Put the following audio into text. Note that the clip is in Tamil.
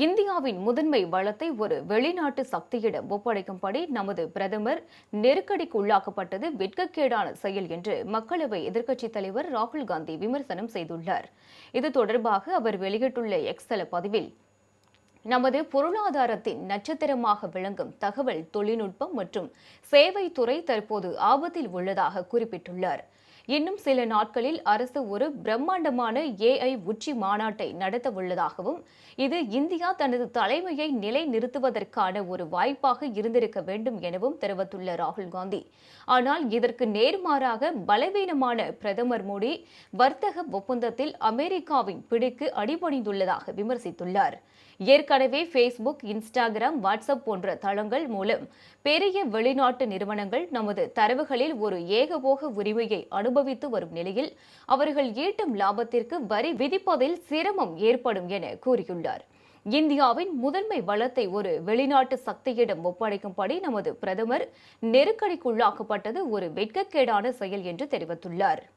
இந்தியாவின் முதன்மை வளத்தை ஒரு வெளிநாட்டு சக்தியிடம் ஒப்படைக்கும்படி நமது பிரதமர் நெருக்கடிக்கு உள்ளாக்கப்பட்டது வெட்கக்கேடான செயல் என்று மக்களவை எதிர்க்கட்சித் தலைவர் ராகுல் காந்தி விமர்சனம் செய்துள்ளார். இது தொடர்பாக அவர் வெளியிட்டுள்ள எக்ஸ் தள பதிவில், நமது பொருளாதாரத்தின் நட்சத்திரமாக விளங்கும் தகவல் தொழில்நுட்பம் மற்றும் சேவைத்துறை தற்போது ஆபத்தில் உள்ளதாக குறிப்பிட்டுள்ளார். இன்னும் சில நாட்களில் அரசு ஒரு பிரம்மாண்டமான AI உச்சி மாநாட்டை நடத்த உள்ளதாகவும், இது இந்தியா தனது தலைமையை நிலைநிறுத்துவதற்கான ஒரு வாய்ப்பாக இருந்திருக்க வேண்டும் எனவும் தெரிவித்துள்ள ராகுல் காந்தி, ஆனால் இதற்கு நேர்மாறாக பலவீனமான பிரதமர் மோடி வர்த்தக ஒப்பந்தத்தில் அமெரிக்காவின் பிடிக்கு அடிபணிந்துள்ளதாக விமர்சித்துள்ளார். ஏற்கனவே Facebook, Instagram, WhatsApp போன்ற தளங்கள் மூலம் பெரிய வெளிநாட்டு நிறுவனங்கள் நமது தரவுகளில் ஒரு ஏகபோக உரிமையை அனுபவித்து வரும் நிலையில் அவர்கள் ஈட்டும் லாபத்திற்கு வரி விதிப்பதில் சிரமம் ஏற்படும் என கூறியுள்ளார். இந்தியாவின் முதன்மை வளத்தை ஒரு வெளிநாட்டு சக்தியிடம் ஒப்படைக்கும்படி நமது பிரதமர் நெருக்கடிக்குள்ளாக்கப்பட்டது ஒரு வெட்கக்கேடான செயல் என்று தெரிவித்துள்ளார்.